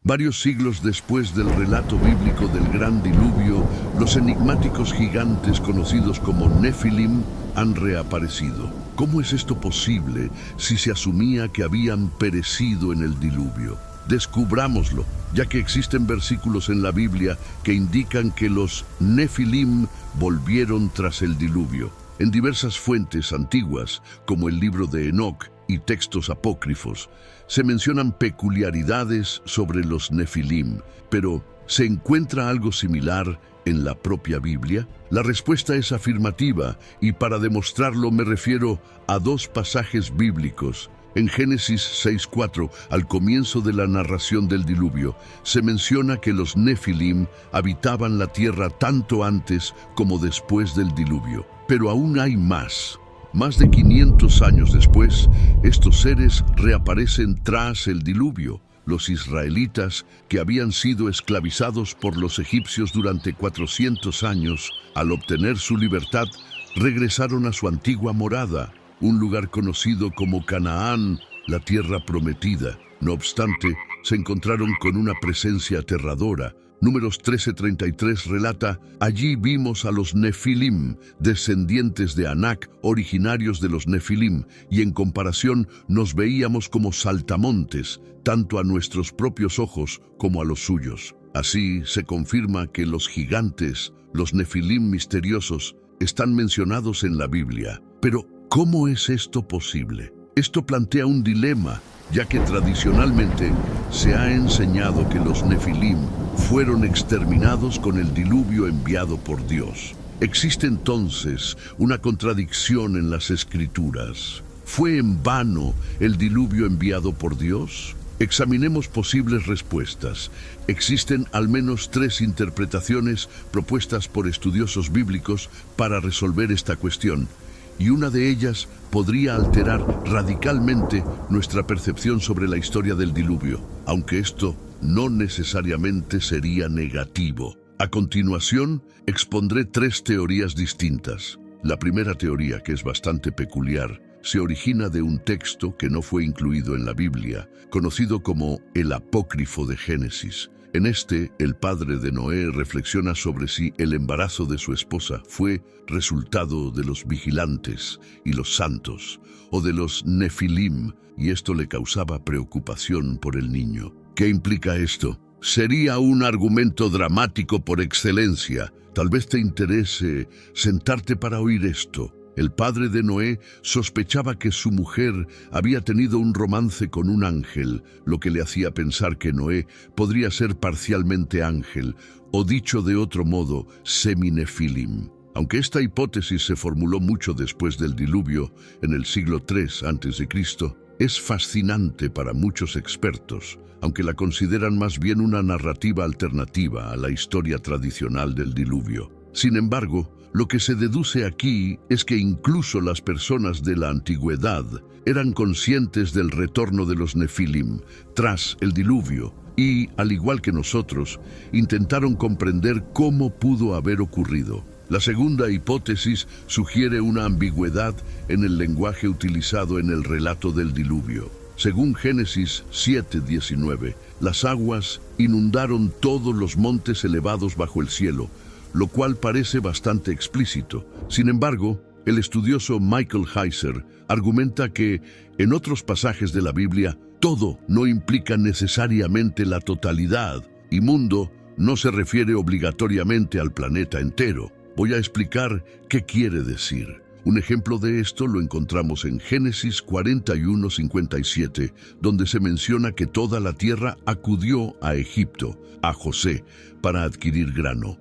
Varios siglos después del relato bíblico del gran diluvio, los enigmáticos gigantes conocidos como Nefilim han reaparecido. ¿Cómo es esto posible si se asumía que habían perecido en el diluvio? Descubrámoslo, ya que existen versículos en la Biblia que indican que los Nefilim volvieron tras el diluvio. En diversas fuentes antiguas, como el libro de Enoc y textos apócrifos, se mencionan peculiaridades sobre los Nefilim, pero ¿se encuentra algo similar en la propia Biblia? La respuesta es afirmativa, y para demostrarlo me refiero a dos pasajes bíblicos. En Génesis 6:4, al comienzo de la narración del diluvio, se menciona que los Nefilim habitaban la tierra tanto antes como después del diluvio. Pero aún hay más. Más de 500 años después, estos seres reaparecen tras el diluvio. Los israelitas, que habían sido esclavizados por los egipcios durante 400 años, al obtener su libertad, regresaron a su antigua morada, un lugar conocido como Canaán, la tierra prometida. No obstante, se encontraron con una presencia aterradora. Números 13:33 relata: allí vimos a los Nefilim, descendientes de Anac, originarios de los Nefilim, y en comparación nos veíamos como saltamontes, tanto a nuestros propios ojos como a los suyos. Así se confirma que los gigantes, los Nefilim misteriosos, están mencionados en la Biblia. Pero, ¿cómo es esto posible? Esto plantea un dilema, ya que tradicionalmente se ha enseñado que los Nefilim fueron exterminados con el diluvio enviado por Dios. Existe entonces una contradicción en las Escrituras. ¿Fue en vano el diluvio enviado por Dios? Examinemos posibles respuestas. Existen al menos 3 interpretaciones propuestas por estudiosos bíblicos para resolver esta cuestión, y una de ellas podría alterar radicalmente nuestra percepción sobre la historia del diluvio, aunque esto no necesariamente sería negativo. A continuación, expondré 3 teorías distintas. La primera teoría, que es bastante peculiar, se origina de un texto que no fue incluido en la Biblia, conocido como el Apócrifo de Génesis. En este, el padre de Noé reflexiona sobre si el embarazo de su esposa fue resultado de los vigilantes y los santos, o de los Nefilim, y esto le causaba preocupación por el niño. ¿Qué implica esto? Sería un argumento dramático por excelencia. Tal vez te interese sentarte para oír esto. El padre de Noé sospechaba que su mujer había tenido un romance con un ángel, lo que le hacía pensar que Noé podría ser parcialmente ángel, o dicho de otro modo, semi-nefilim. Aunque esta hipótesis se formuló mucho después del diluvio, en el siglo III a.C., es fascinante para muchos expertos, aunque la consideran más bien una narrativa alternativa a la historia tradicional del diluvio. Sin embargo, lo que se deduce aquí es que incluso las personas de la antigüedad eran conscientes del retorno de los Nefilim tras el diluvio y, al igual que nosotros, intentaron comprender cómo pudo haber ocurrido. La segunda hipótesis sugiere una ambigüedad en el lenguaje utilizado en el relato del diluvio. Según Génesis 7:19, las aguas inundaron todos los montes elevados bajo el cielo, lo cual parece bastante explícito. Sin embargo, el estudioso Michael Heiser argumenta que, en otros pasajes de la Biblia, todo no implica necesariamente la totalidad, y mundo no se refiere obligatoriamente al planeta entero. Voy a explicar qué quiere decir. Un ejemplo de esto lo encontramos en Génesis 41:57, donde se menciona que toda la tierra acudió a Egipto, a José, para adquirir grano.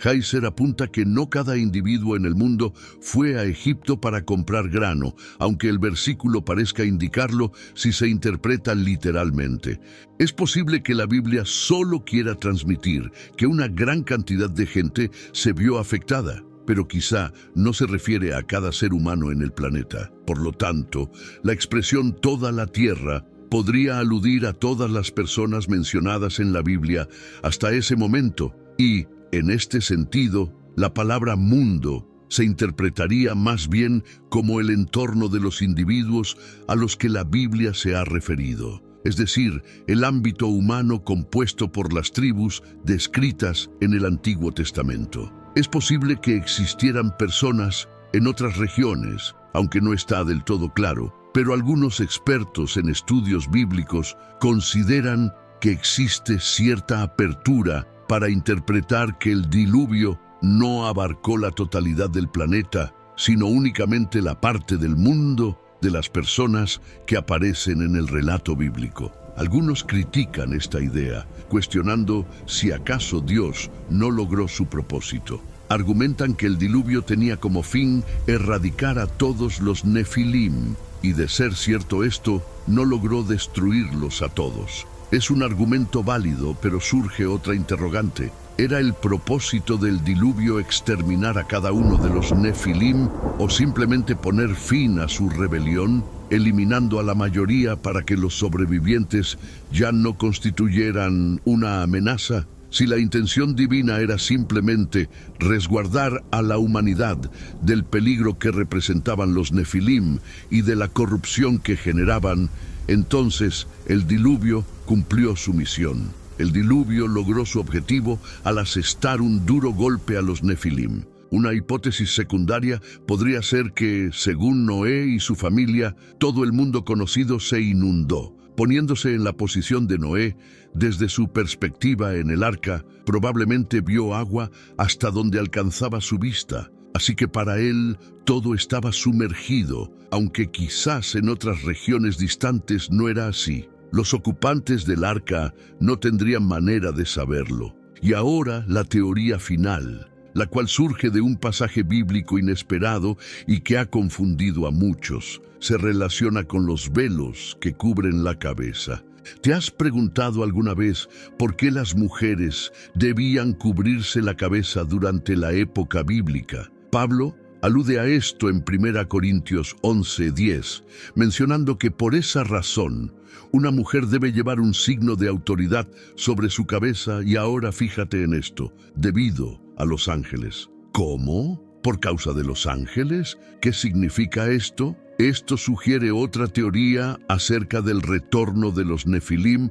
Heiser apunta que no cada individuo en el mundo fue a Egipto para comprar grano, aunque el versículo parezca indicarlo si se interpreta literalmente. Es posible que la Biblia solo quiera transmitir que una gran cantidad de gente se vio afectada, pero quizá no se refiere a cada ser humano en el planeta. Por lo tanto, la expresión toda la tierra podría aludir a todas las personas mencionadas en la Biblia hasta ese momento, y en este sentido, la palabra mundo se interpretaría más bien como el entorno de los individuos a los que la Biblia se ha referido. es decir, el ámbito humano compuesto por las tribus descritas en el Antiguo Testamento. Es posible que existieran personas en otras regiones, aunque no está del todo claro, pero algunos expertos en estudios bíblicos consideran que existe cierta apertura para interpretar que el diluvio no abarcó la totalidad del planeta, sino únicamente la parte del mundo de las personas que aparecen en el relato bíblico. Algunos critican esta idea, cuestionando si acaso Dios no logró su propósito. Argumentan que el diluvio tenía como fin erradicar a todos los Nefilim, y de ser cierto esto, no logró destruirlos a todos. Es un argumento válido, pero surge otra interrogante. ¿Era el propósito del diluvio exterminar a cada uno de los Nefilim o simplemente poner fin a su rebelión, eliminando a la mayoría para que los sobrevivientes ya no constituyeran una amenaza? Si la intención divina era simplemente resguardar a la humanidad del peligro que representaban los Nefilim y de la corrupción que generaban, entonces el diluvio cumplió su misión. El diluvio logró su objetivo al asestar un duro golpe a los Nefilim. Una hipótesis secundaria podría ser que, según Noé y su familia, todo el mundo conocido se inundó. Poniéndose en la posición de Noé, desde su perspectiva en el arca, probablemente vio agua hasta donde alcanzaba su vista. Así que para él todo estaba sumergido, aunque quizás en otras regiones distantes no era así. Los ocupantes del arca no tendrían manera de saberlo. Y ahora la teoría final, la cual surge de un pasaje bíblico inesperado y que ha confundido a muchos, se relaciona con los velos que cubren la cabeza. ¿Te has preguntado alguna vez por qué las mujeres debían cubrirse la cabeza durante la época bíblica? Pablo alude a esto en 1 Corintios 11:10, mencionando que por esa razón una mujer debe llevar un signo de autoridad sobre su cabeza, y ahora fíjate en esto, debido a los ángeles. ¿Cómo? ¿Por causa de los ángeles? ¿Qué significa esto? Esto sugiere otra teoría acerca del retorno de los Nefilim,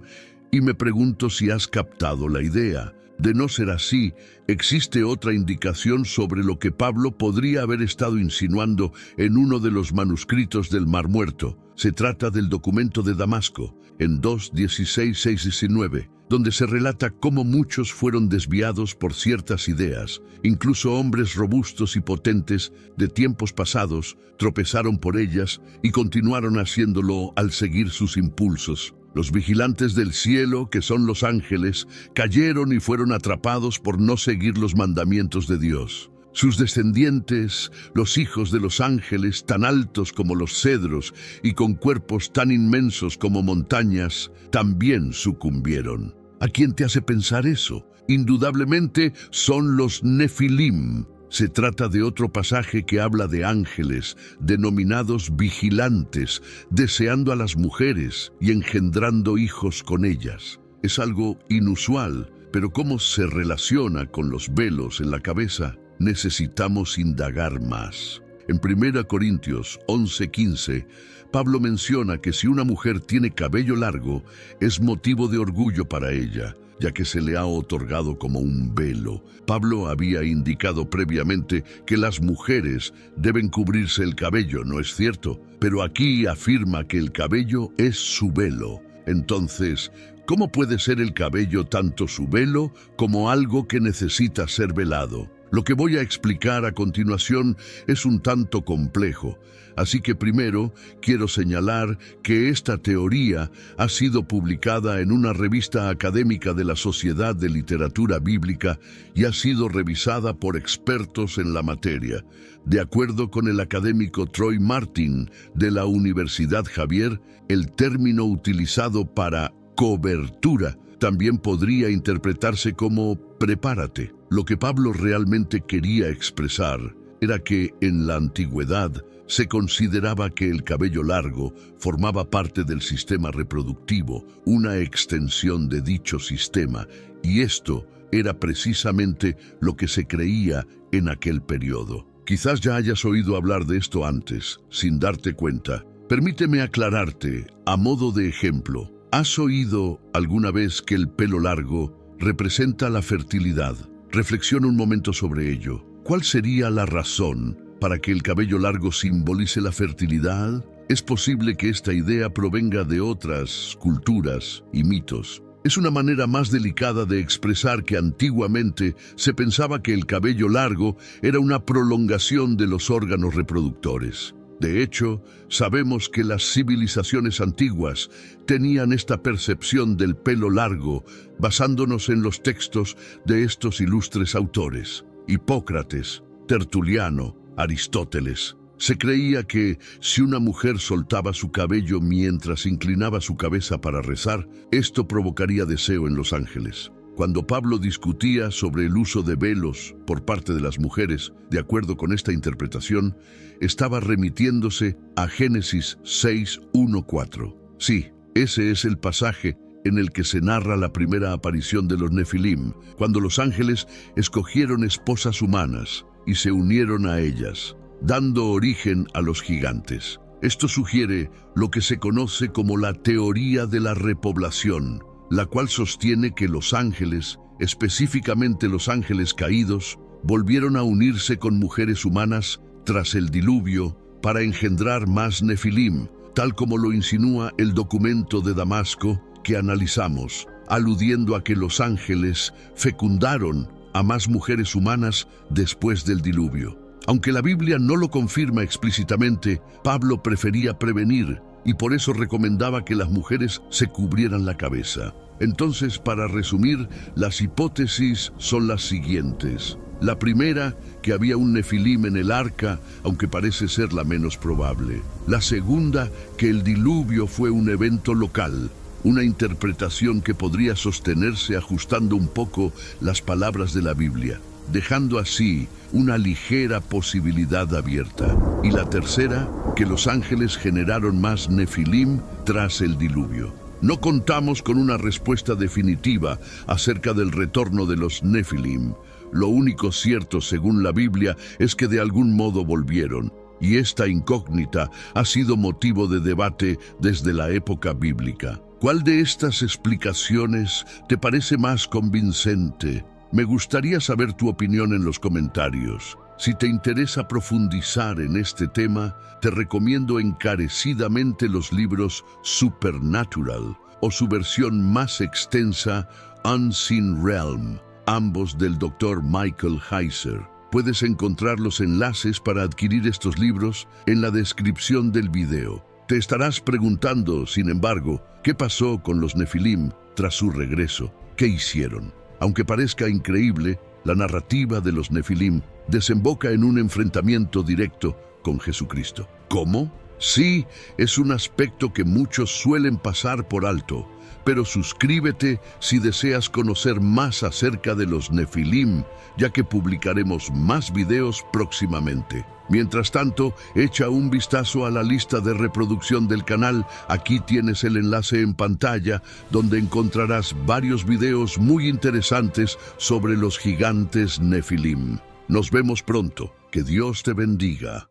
y me pregunto si has captado la idea. De no ser así, existe otra indicación sobre lo que Pablo podría haber estado insinuando en uno de los manuscritos del Mar Muerto. Se trata del documento de Damasco, en 2:16-6-19, donde se relata cómo muchos fueron desviados por ciertas ideas. Incluso hombres robustos y potentes de tiempos pasados tropezaron por ellas y continuaron haciéndolo al seguir sus impulsos. Los vigilantes del cielo, que son los ángeles, cayeron y fueron atrapados por no seguir los mandamientos de Dios. Sus descendientes, los hijos de los ángeles, tan altos como los cedros y con cuerpos tan inmensos como montañas, también sucumbieron. ¿A quién te hace pensar eso? Indudablemente son los Nefilim. Se trata de otro pasaje que habla de ángeles, denominados vigilantes, deseando a las mujeres y engendrando hijos con ellas. Es algo inusual, pero ¿cómo se relaciona con los velos en la cabeza? Necesitamos indagar más. En 1 Corintios 11:15, Pablo menciona que si una mujer tiene cabello largo, es motivo de orgullo para ella, ya que se le ha otorgado como un velo. Pablo había indicado previamente que las mujeres deben cubrirse el cabello, ¿no es cierto? Pero aquí afirma que el cabello es su velo. Entonces, ¿cómo puede ser el cabello tanto su velo como algo que necesita ser velado? Lo que voy a explicar a continuación es un tanto complejo, así que primero quiero señalar que esta teoría ha sido publicada en una revista académica de la Sociedad de Literatura Bíblica y ha sido revisada por expertos en la materia. De acuerdo con el académico Troy Martin de la Universidad Xavier, el término utilizado para cobertura también podría interpretarse como prepárate. Lo que Pablo realmente quería expresar era que en la antigüedad se consideraba que el cabello largo formaba parte del sistema reproductivo, una extensión de dicho sistema, y esto era precisamente lo que se creía en aquel periodo. Quizás ya hayas oído hablar de esto antes, sin darte cuenta. Permíteme aclararte, a modo de ejemplo. ¿Has oído alguna vez que el pelo largo representa la fertilidad? Reflexiona un momento sobre ello. ¿Cuál sería la razón para que el cabello largo simbolice la fertilidad? Es posible que esta idea provenga de otras culturas y mitos. Es una manera más delicada de expresar que antiguamente se pensaba que el cabello largo era una prolongación de los órganos reproductores. De hecho, sabemos que las civilizaciones antiguas tenían esta percepción del pelo largo basándonos en los textos de estos ilustres autores. Hipócrates, Tertuliano, Aristóteles. Se creía que si una mujer soltaba su cabello mientras inclinaba su cabeza para rezar, esto provocaría deseo en los ángeles. Cuando Pablo discutía sobre el uso de velos por parte de las mujeres, de acuerdo con esta interpretación, estaba remitiéndose a Génesis 6:1-4. Sí, ese es el pasaje en el que se narra la primera aparición de los Nefilim, cuando los ángeles escogieron esposas humanas y se unieron a ellas, dando origen a los gigantes. Esto sugiere lo que se conoce como la teoría de la repoblación, la cual sostiene que los ángeles, específicamente los ángeles caídos, volvieron a unirse con mujeres humanas tras el diluvio para engendrar más Nefilim, tal como lo insinúa el documento de Damasco que analizamos, aludiendo a que los ángeles fecundaron a más mujeres humanas después del diluvio. Aunque la Biblia no lo confirma explícitamente, Pablo prefería prevenir y por eso recomendaba que las mujeres se cubrieran la cabeza. Entonces, para resumir, las hipótesis son las siguientes. La primera, que había un Nefilim en el arca, aunque parece ser la menos probable. La segunda, que el diluvio fue un evento local, una interpretación que podría sostenerse ajustando un poco las palabras de la Biblia, dejando así una ligera posibilidad abierta. Y la tercera, que los ángeles generaron más Nefilim tras el diluvio. No contamos con una respuesta definitiva acerca del retorno de los Nefilim. Lo único cierto, según la Biblia, es que de algún modo volvieron, y esta incógnita ha sido motivo de debate desde la época bíblica. ¿Cuál de estas explicaciones te parece más convincente? Me gustaría saber tu opinión en los comentarios. Si te interesa profundizar en este tema, te recomiendo encarecidamente los libros Supernatural o su versión más extensa, Unseen Realm, ambos del Dr. Michael Heiser. Puedes encontrar los enlaces para adquirir estos libros en la descripción del video. Te estarás preguntando, sin embargo, ¿qué pasó con los Nefilim tras su regreso? ¿Qué hicieron? Aunque parezca increíble, la narrativa de los Nefilim desemboca en un enfrentamiento directo con Jesucristo. ¿Cómo? Sí, es un aspecto que muchos suelen pasar por alto, pero suscríbete si deseas conocer más acerca de los Nefilim, ya que publicaremos más videos próximamente. Mientras tanto, echa un vistazo a la lista de reproducción del canal. Aquí tienes el enlace en pantalla, donde encontrarás varios videos muy interesantes sobre los gigantes Nefilim. Nos vemos pronto. Que Dios te bendiga.